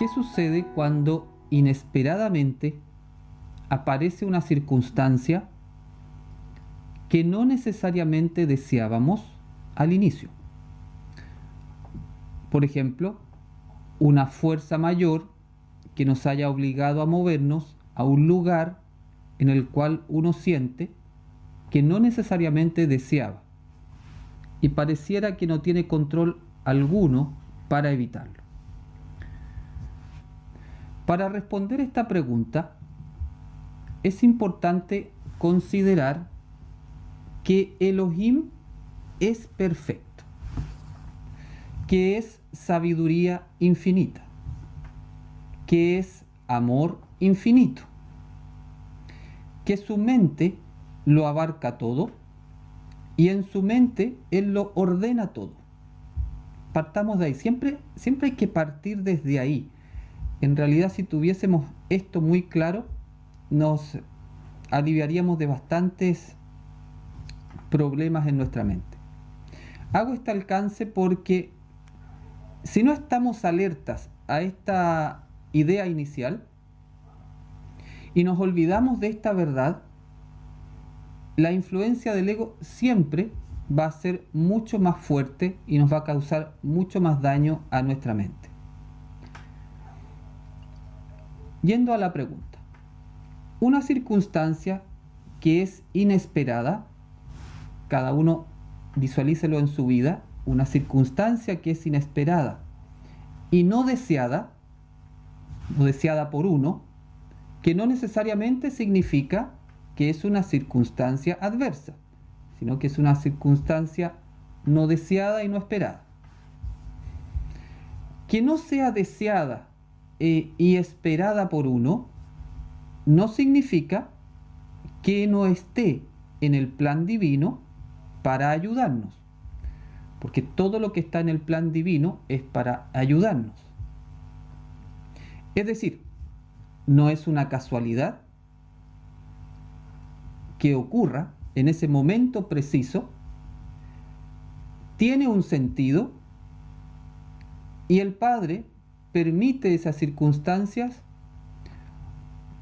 ¿Qué sucede cuando inesperadamente aparece una circunstancia que no necesariamente deseábamos al inicio? Por ejemplo, una fuerza mayor que nos haya obligado a movernos a un lugar en el cual uno siente que no necesariamente deseaba y pareciera que no tiene control alguno para evitarlo. Para responder esta pregunta, es importante considerar que Elohim es perfecto, que es sabiduría infinita, que es amor infinito, que su mente lo abarca todo y en su mente Él lo ordena todo. Partamos de ahí, siempre hay que partir desde ahí. En realidad, si tuviésemos esto muy claro, nos aliviaríamos de bastantes problemas en nuestra mente. Hago este alcance porque si no estamos alertas a esta idea inicial y nos olvidamos de esta verdad, la influencia del ego siempre va a ser mucho más fuerte y nos va a causar mucho más daño a nuestra mente. Yendo a la pregunta, una circunstancia que es inesperada, cada uno visualícelo en su vida, una circunstancia que es inesperada y no deseada por uno, que no necesariamente significa que es una circunstancia adversa, sino que es una circunstancia no deseada y no esperada. Que no sea deseada y esperada por uno, no significa que no esté en el plan divino para ayudarnos, porque todo lo que está en el plan divino es para ayudarnos. Es decir, no es una casualidad que ocurra en ese momento preciso, tiene un sentido y el Padre permite esas circunstancias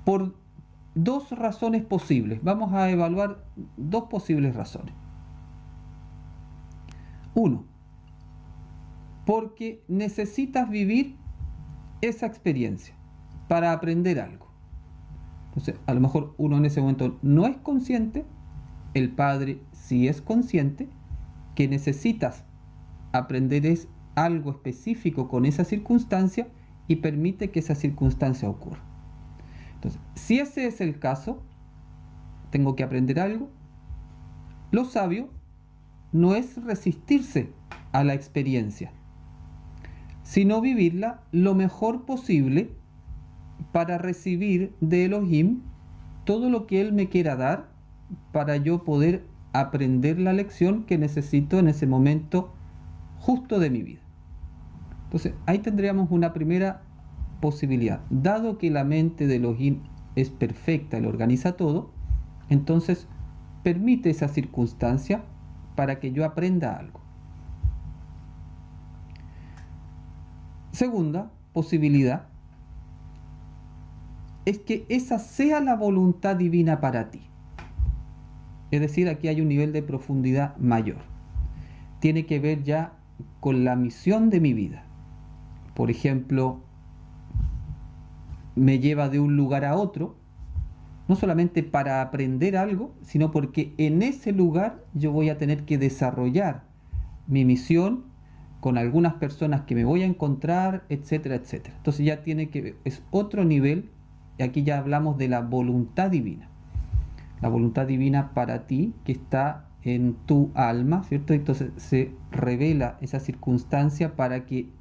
por dos razones posibles. Vamos a evaluar dos posibles razones. Uno, porque necesitas vivir esa experiencia para aprender algo. Entonces, a lo mejor uno en ese momento no es consciente, el Padre sí es consciente que necesitas aprender algo específico con esa circunstancia y permite que esa circunstancia ocurra. Entonces, si ese es el caso, tengo que aprender algo, lo sabio no es resistirse a la experiencia, sino vivirla lo mejor posible para recibir de Elohim todo lo que Él me quiera dar para yo poder aprender la lección que necesito en ese momento justo de mi vida. Entonces, ahí tendríamos una primera posibilidad. Dado que la mente de Elohim es perfecta y lo organiza todo, entonces permite esa circunstancia para que yo aprenda algo. Segunda posibilidad es que esa sea la voluntad divina para ti. Es decir, aquí hay un nivel de profundidad mayor. Tiene que ver ya con la misión de mi vida. Por ejemplo, me lleva de un lugar a otro, no solamente para aprender algo, sino porque en ese lugar yo voy a tener que desarrollar mi misión con algunas personas que me voy a encontrar, etcétera, etcétera. Entonces ya es otro nivel, y aquí ya hablamos de la voluntad divina. La voluntad divina para ti, que está en tu alma, ¿cierto? Entonces se revela esa circunstancia para que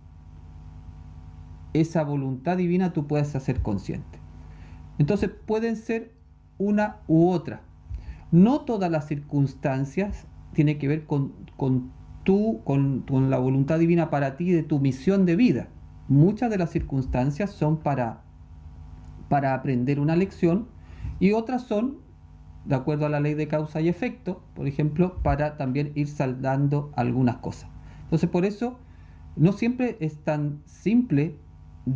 esa voluntad divina tú puedas hacer consciente. Entonces pueden ser una u otra. No todas las circunstancias tienen que ver con la voluntad divina para ti de tu misión de vida. Muchas de las circunstancias son para aprender una lección y otras son, de acuerdo a la ley de causa y efecto, por ejemplo, para también ir saldando algunas cosas. Entonces, por eso, no siempre es tan simple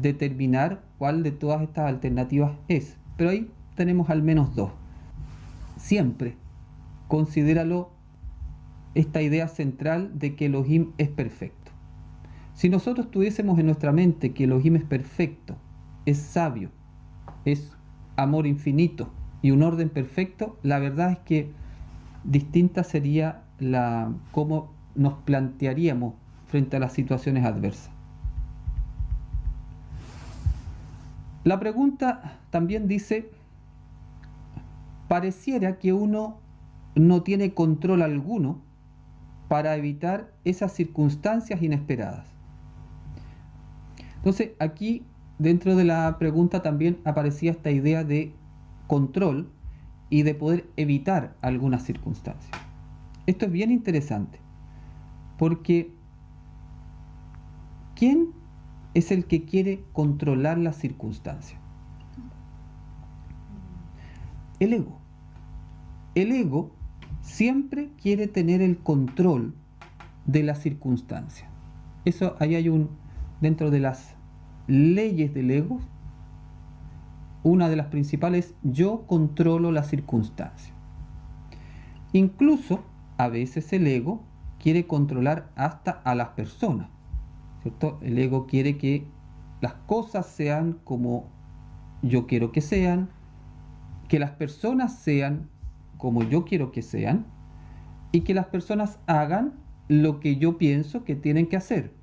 determinar cuál de todas estas alternativas es, pero ahí tenemos al menos dos. Siempre considéralo esta idea central de que Elohim es perfecto. Si nosotros tuviésemos en nuestra mente que Elohim es perfecto, es sabio, es amor infinito y un orden perfecto, la verdad es que distinta sería cómo nos plantearíamos frente a las situaciones adversas. La pregunta también dice: pareciera que uno no tiene control alguno para evitar esas circunstancias inesperadas. Entonces, aquí dentro de la pregunta también aparecía esta idea de control y de poder evitar algunas circunstancias. Esto es bien interesante, porque ¿quién es el que quiere controlar las circunstancias? El ego. El ego siempre quiere tener el control de las circunstancias. Eso, ahí hay dentro de las leyes del ego, una de las principales: yo controlo las circunstancias. Incluso a veces el ego quiere controlar hasta a las personas, ¿cierto? El ego quiere que las cosas sean como yo quiero que sean, que las personas sean como yo quiero que sean, y que las personas hagan lo que yo pienso que tienen que hacer,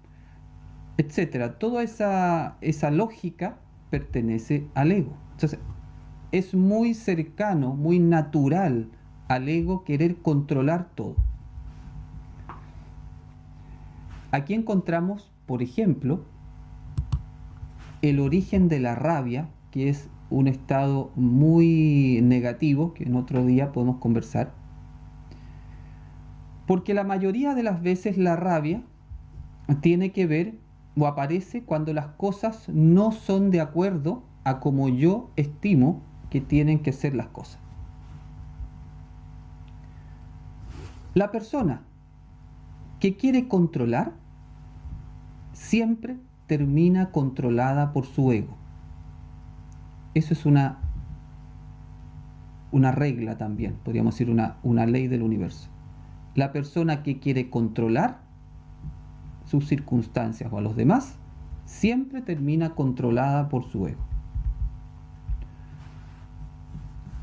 etcétera. Toda esa lógica pertenece al ego. Entonces, es muy cercano, muy natural al ego querer controlar todo. Aquí encontramos, por ejemplo, el origen de la rabia, que es un estado muy negativo, que en otro día podemos conversar, porque la mayoría de las veces la rabia tiene que ver o aparece cuando las cosas no son de acuerdo a como yo estimo que tienen que ser las cosas. La persona que quiere controlar siempre termina controlada por su ego. Eso es una regla también, podríamos decir una ley del universo. La persona que quiere controlar sus circunstancias o a los demás siempre termina controlada por su ego.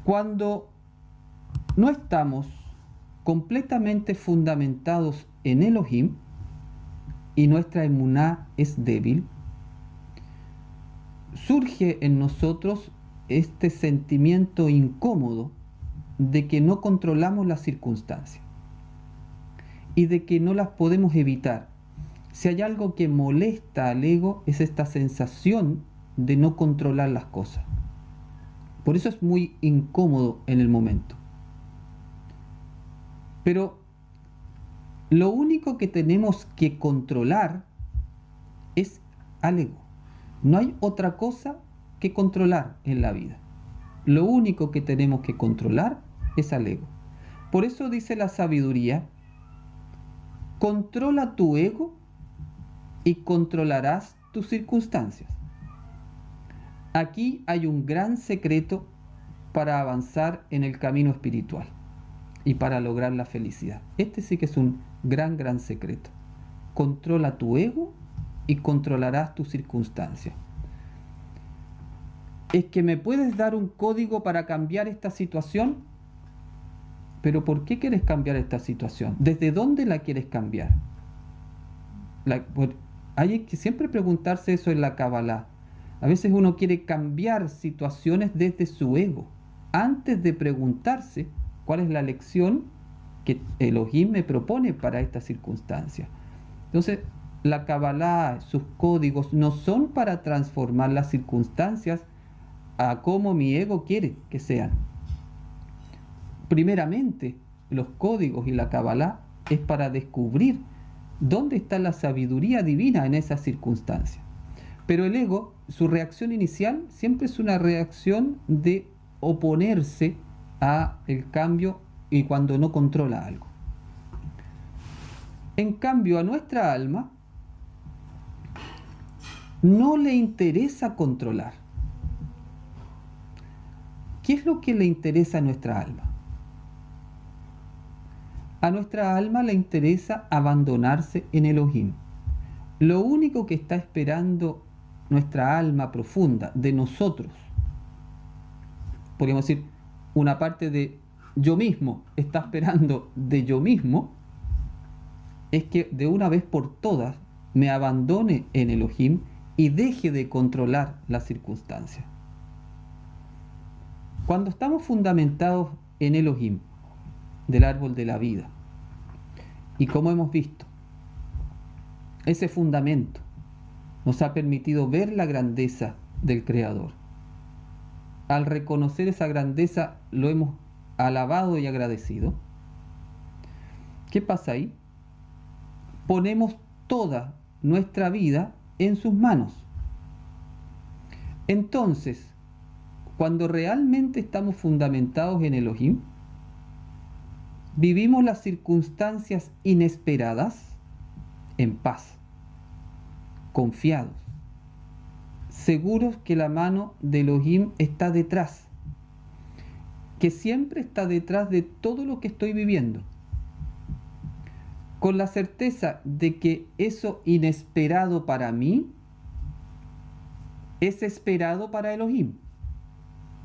Cuando no estamos completamente fundamentados en Elohim y nuestra emuná es débil, surge en nosotros este sentimiento incómodo de que no controlamos las circunstancias y de que no las podemos evitar. Si hay algo que molesta al ego, es esta sensación de no controlar las cosas. Por eso es muy incómodo en el momento. Pero lo único que tenemos que controlar es al ego. No hay otra cosa que controlar en la vida. Lo único que tenemos que controlar es al ego. Por eso dice la sabiduría: controla tu ego y controlarás tus circunstancias. Aquí hay un gran secreto para avanzar en el camino espiritual y para lograr la felicidad. Este sí que es un gran secreto. Controla tu ego y controlarás tus circunstancias. Es que me puedes dar un código para cambiar esta situación, pero ¿por qué quieres cambiar esta situación? ¿Desde dónde la quieres cambiar? Hay que siempre preguntarse eso en la Kabbalah. A veces uno quiere cambiar situaciones desde su ego, antes de preguntarse cuál es la lección que Elohim me propone para esta circunstancia. Entonces, la Kabbalah, sus códigos, no son para transformar las circunstancias a como mi ego quiere que sean. Primeramente, los códigos y la Kabbalah es para descubrir dónde está la sabiduría divina en esas circunstancias. Pero el ego, su reacción inicial siempre es una reacción de oponerse a el cambio y cuando no controla algo. En cambio, a nuestra alma no le interesa controlar. ¿Qué es lo que le interesa a nuestra alma? A nuestra alma le interesa abandonarse en Elohim. Lo único que está esperando nuestra alma profunda de nosotros, podríamos decir, una parte de yo mismo está esperando de yo mismo, es que de una vez por todas me abandone en Elohim y deje de controlar las circunstancias. Cuando estamos fundamentados en Elohim, del árbol de la vida, y como hemos visto, ese fundamento nos ha permitido ver la grandeza del Creador. Al reconocer esa grandeza lo hemos alabado y agradecido. ¿Qué pasa ahí? Ponemos toda nuestra vida en sus manos. Entonces, cuando realmente estamos fundamentados en Elohim, vivimos las circunstancias inesperadas en paz, confiados, seguros que la mano de Elohim está detrás, que siempre está detrás de todo lo que estoy viviendo, con la certeza de que eso inesperado para mí es esperado para Elohim,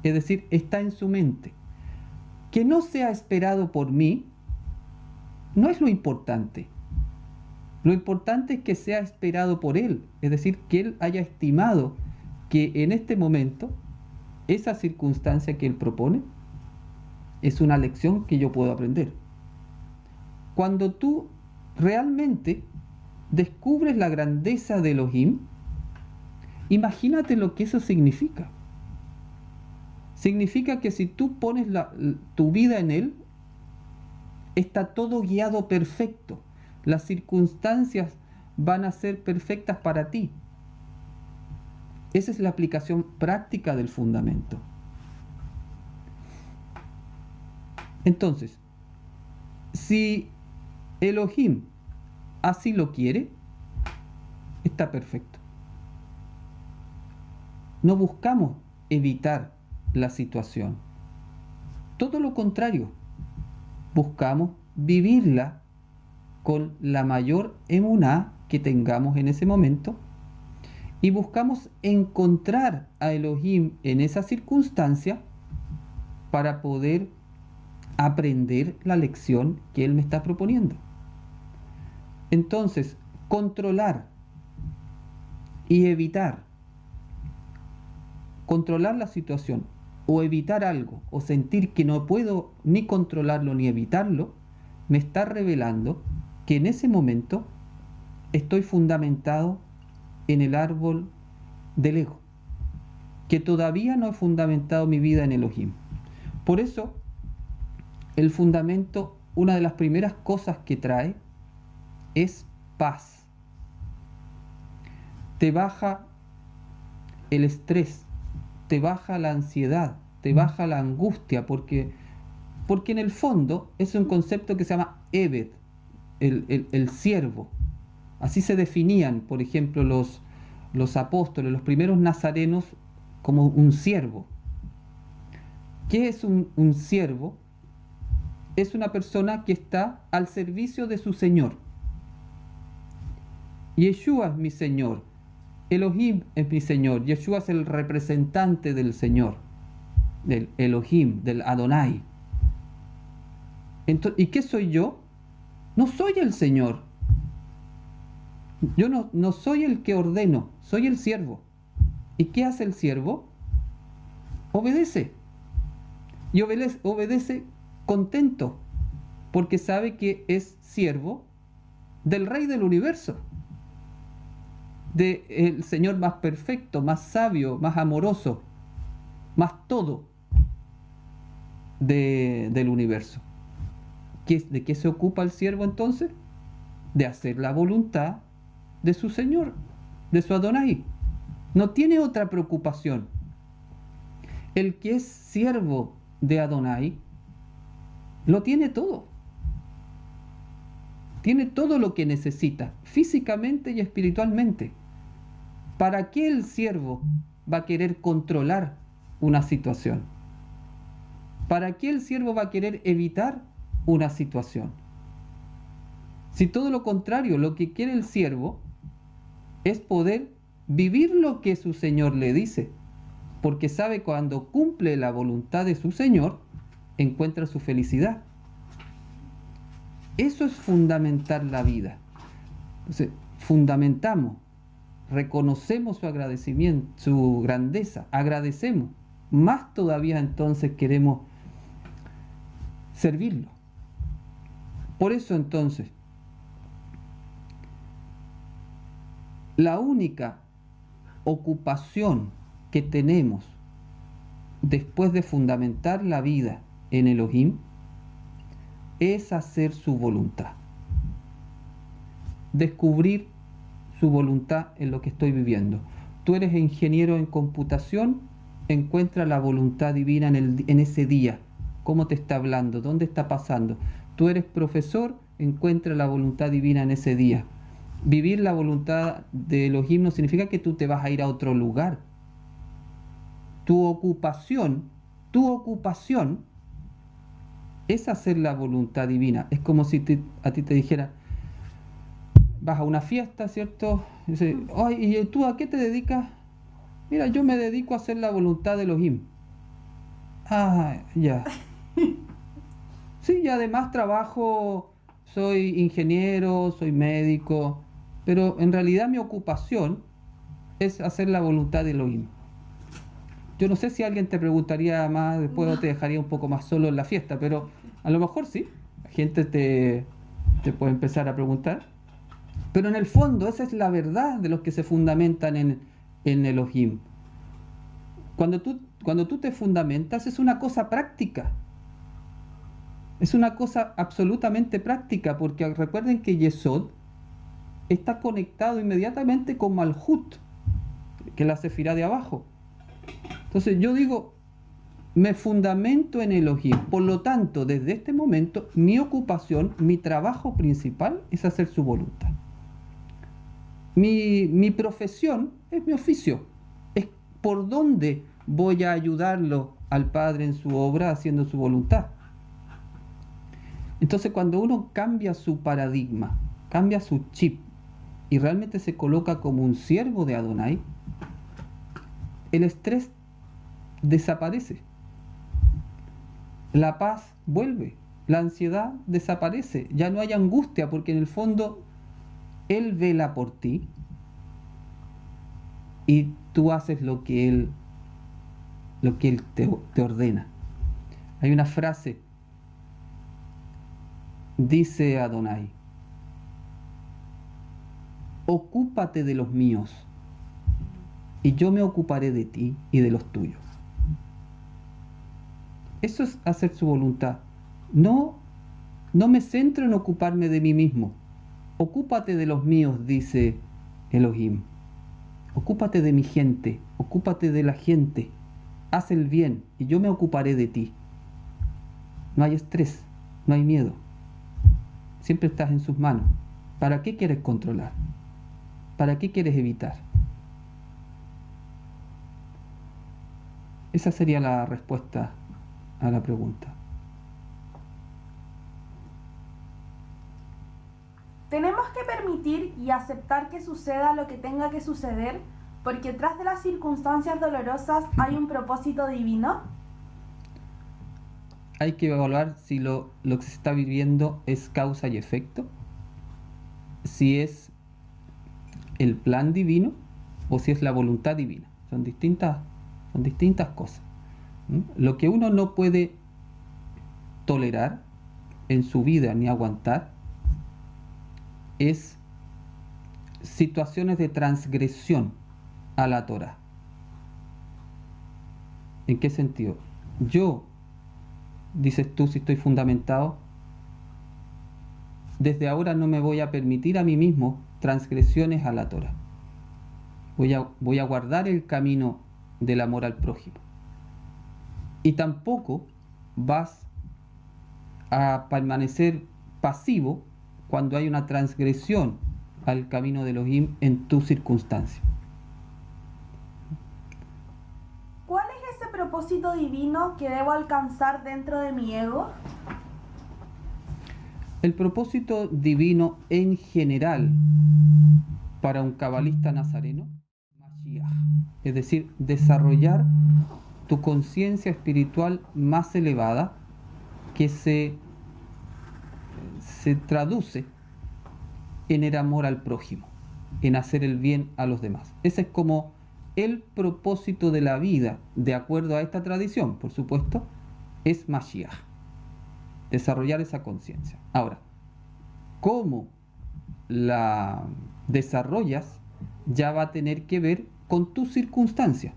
es decir, está en su mente. Que no sea esperado por mí no es lo importante. Lo importante es que sea esperado por Él, es decir, que Él haya estimado que en este momento esa circunstancia que Él propone es una lección que yo puedo aprender. Cuando tú realmente descubres la grandeza de Elohim, imagínate lo que eso significa. Significa que si tú pones tu vida en Él, está todo guiado perfecto. Las circunstancias van a ser perfectas para ti. Esa es la aplicación práctica del fundamento. Entonces, si Elohim así lo quiere, está perfecto. No buscamos evitar la situación. Todo lo contrario, buscamos vivirla con la mayor emuná que tengamos en ese momento y buscamos encontrar a Elohim en esa circunstancia para poder aprender la lección que Él me está proponiendo. Entonces, controlar y evitar, controlar la situación o evitar algo, o sentir que no puedo ni controlarlo ni evitarlo, me está revelando que en ese momento estoy fundamentado en el árbol del ego, que todavía no he fundamentado mi vida en Elohim. Por eso, el fundamento, una de las primeras cosas que trae es paz. Te baja el estrés, te baja la ansiedad, te baja la angustia, porque en el fondo es un concepto que se llama Eved, el siervo. Así se definían, por ejemplo, los apóstoles, los primeros nazarenos, como un siervo. ¿Qué es un siervo? Es una persona que está al servicio de su Señor. Yeshua es mi Señor, Elohim es mi Señor. Yeshua es el representante del Señor, del Elohim, del Adonai. Entonces, ¿y qué soy yo? No soy el Señor. Yo no soy el que ordeno, soy el siervo. ¿Y qué hace el siervo? Obedece. Y obedece contento, porque sabe que es siervo del Rey del universo, del Señor más perfecto, más sabio, más amoroso, más todo del universo. ¿De qué se ocupa el siervo entonces? De hacer la voluntad de su Señor, de su Adonai. No tiene otra preocupación. El que es siervo de Adonai lo tiene todo. Tiene todo lo que necesita, físicamente y espiritualmente, ¿Para qué el siervo va a querer controlar una situación? ¿Para qué el siervo va a querer evitar una situación? Si todo lo contrario, lo que quiere el siervo es poder vivir lo que su Señor le dice, porque sabe cuando cumple la voluntad de su Señor, encuentra su felicidad. Eso es fundamentar la vida. Entonces, fundamentamos, reconocemos su agradecimiento, su grandeza, agradecemos. Más todavía entonces queremos servirlo. Por eso entonces, la única ocupación que tenemos después de fundamentar la vida en Elohim es hacer su voluntad. Descubrir su voluntad en lo que estoy viviendo. Tú eres ingeniero en computación, encuentra la voluntad divina en ese día. ¿Cómo te está hablando? ¿Dónde está pasando? Tú eres profesor, encuentra la voluntad divina en ese día. Vivir la voluntad de Elohim no significa que tú te vas a ir a otro lugar. Tu ocupación es hacer la voluntad divina. Es como si a ti te dijera, vas a una fiesta, ¿cierto? Y dice, ¿y tú a qué te dedicas? Mira, yo me dedico a hacer la voluntad de Elohim. Ah, ya. Sí, y además trabajo, soy ingeniero, soy médico, pero en realidad mi ocupación es hacer la voluntad de Elohim. Yo no sé si alguien te preguntaría más después o te dejaría un poco más solo en la fiesta, pero a lo mejor sí, la gente te puede empezar a preguntar. Pero en el fondo esa es la verdad de los que se fundamentan en Elohim. Cuando tú te fundamentas es una cosa práctica. Es una cosa absolutamente práctica, porque recuerden que Yesod está conectado inmediatamente con Malhut, que es la sefirá de abajo. Entonces yo digo, me fundamento en Elohim. Por lo tanto, desde este momento, mi ocupación, mi trabajo principal es hacer su voluntad. Mi profesión es mi oficio. Es por donde voy a ayudarlo al Padre en su obra, haciendo su voluntad. Entonces, cuando uno cambia su paradigma, cambia su chip y realmente se coloca como un siervo de Adonai, el estrés desaparece. La paz vuelve. La ansiedad desaparece. Ya no hay angustia, porque en el fondo Él vela por ti y tú haces lo que Él te ordena. Hay una frase, dice Adonai, ocúpate de los míos y yo me ocuparé de ti y de los tuyos. Eso es hacer su voluntad. No me centro en ocuparme de mí mismo. Ocúpate de los míos, dice Elohim. Ocúpate de mi gente, ocúpate de la gente. Haz el bien y yo me ocuparé de ti. No hay estrés, no hay miedo. Siempre estás en sus manos. ¿Para qué quieres controlar? ¿Para qué quieres evitar? Esa sería la respuesta a la pregunta. Tenemos que permitir y aceptar que suceda lo que tenga que suceder, porque tras de las circunstancias dolorosas hay un propósito divino. Hay que evaluar si lo que se está viviendo es causa y efecto, si es el plan divino o si es la voluntad divina. Son distintas cosas. Lo que uno no puede tolerar en su vida ni aguantar es situaciones de transgresión a la Torah. ¿En qué sentido? Yo, dices tú, si estoy fundamentado, desde ahora no me voy a permitir a mí mismo transgresiones a la Torah. Voy a guardar el camino del amor al prójimo. Y tampoco vas a permanecer pasivo cuando hay una transgresión al camino de Elohim en tu circunstancia. propósito divino que debo alcanzar dentro de mi ego? El propósito divino en general para un cabalista nazareno, Mashiach, es decir, desarrollar tu conciencia espiritual más elevada que se traduce en el amor al prójimo, en hacer el bien a los demás. Ese es como el propósito de la vida, de acuerdo a esta tradición, por supuesto, es Mashiach, desarrollar esa conciencia. Ahora, ¿cómo la desarrollas? Ya va a tener que ver con tus circunstancias,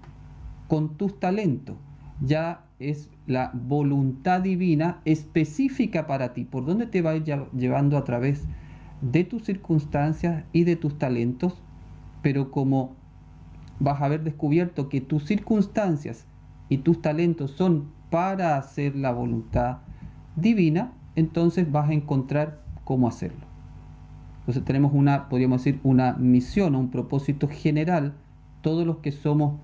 con tus talentos. Ya es la voluntad divina específica para ti, por donde te va a ir llevando a través de tus circunstancias y de tus talentos, pero como vas a haber descubierto que tus circunstancias y tus talentos son para hacer la voluntad divina, entonces vas a encontrar cómo hacerlo. Entonces tenemos podríamos decir, una misión o un propósito general, todos los que somos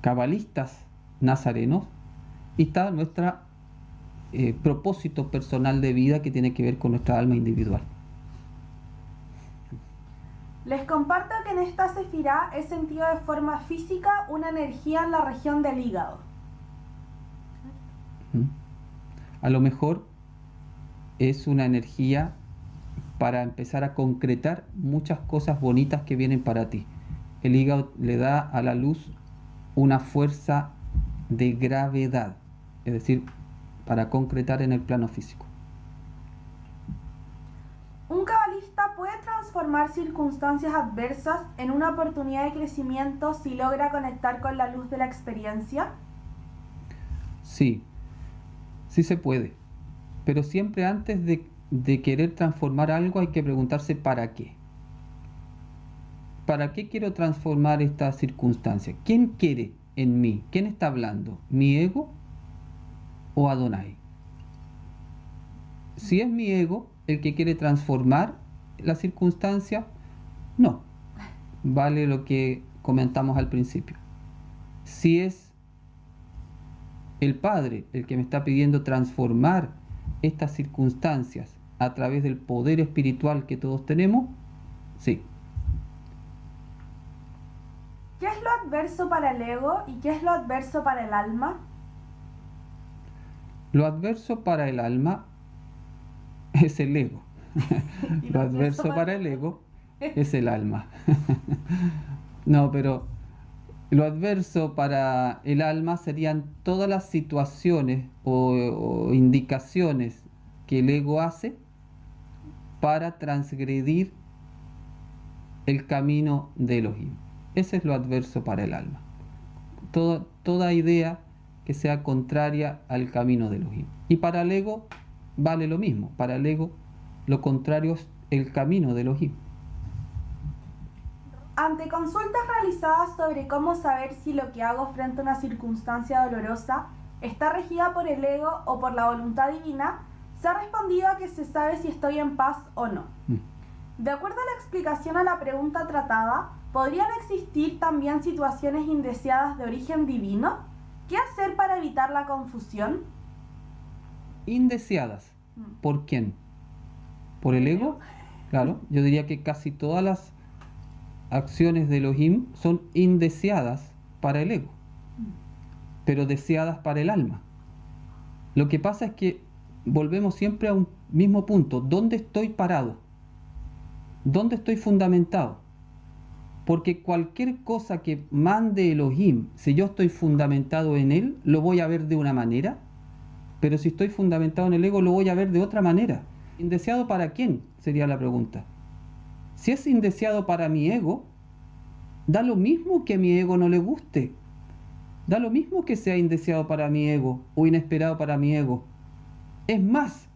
cabalistas nazarenos, y está nuestro propósito personal de vida que tiene que ver con nuestra alma individual. Les comparto que en esta sefirá he sentido de forma física una energía en la región del hígado. A lo mejor es una energía para empezar a concretar muchas cosas bonitas que vienen para ti. El hígado le da a la luz una fuerza de gravedad, es decir, para concretar en el plano físico. ¿Un cabalista puede transformar circunstancias adversas en una oportunidad de crecimiento si logra conectar con la luz de la experiencia? Sí, sí se puede, pero siempre antes de querer transformar algo hay que preguntarse ¿para qué? ¿Para qué quiero transformar esta circunstancia? ¿Quién quiere en mí? ¿Quién está hablando? ¿Mi ego o Adonai? Si es mi ego el que quiere transformar la circunstancia, no. Vale lo que comentamos al principio. Si es el Padre el que me está pidiendo transformar estas circunstancias a través del poder espiritual que todos tenemos, sí. ¿Qué es lo adverso para el ego y qué es lo adverso para el alma? Lo adverso para el alma es el ego. Lo adverso para el ego es el alma. No, pero lo adverso para el alma serían todas las situaciones o indicaciones que el ego hace para transgredir el camino de Elohim. Ese es lo adverso para el alma. Toda idea que sea contraria al camino de Elohim. Y para el ego vale lo mismo. Para el ego lo contrario es el camino de Elohim. Ante consultas realizadas sobre cómo saber si lo que hago frente a una circunstancia dolorosa está regida por el ego o por la voluntad divina, se ha respondido a que se sabe si estoy en paz o no. De acuerdo a la explicación a la pregunta tratada, ¿podrían existir también situaciones indeseadas de origen divino? ¿Qué hacer para evitar la confusión? Indeseadas. ¿Por quién? ¿Por el ego? Claro, yo diría que casi todas las acciones de Elohim son indeseadas para el ego, pero deseadas para el alma. Lo que pasa es que volvemos siempre a un mismo punto. ¿Dónde estoy parado? ¿Dónde estoy fundamentado? Porque cualquier cosa que mande Elohim, si yo estoy fundamentado en él, lo voy a ver de una manera, pero si estoy fundamentado en el ego, lo voy a ver de otra manera. ¿Indeseado para quién? Sería la pregunta. Si es indeseado para mi ego, da lo mismo que a mi ego no le guste. Da lo mismo que sea indeseado para mi ego o inesperado para mi ego. Es más,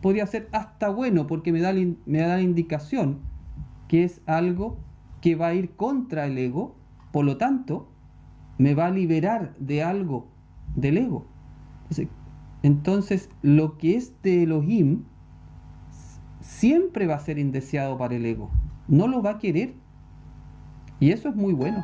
podría ser hasta bueno porque me da la indicación que es algo que va a ir contra el ego, por lo tanto, me va a liberar de algo del ego. Entonces, lo que es de Elohim siempre va a ser indeseado para el ego. No lo va a querer. Y eso es muy bueno.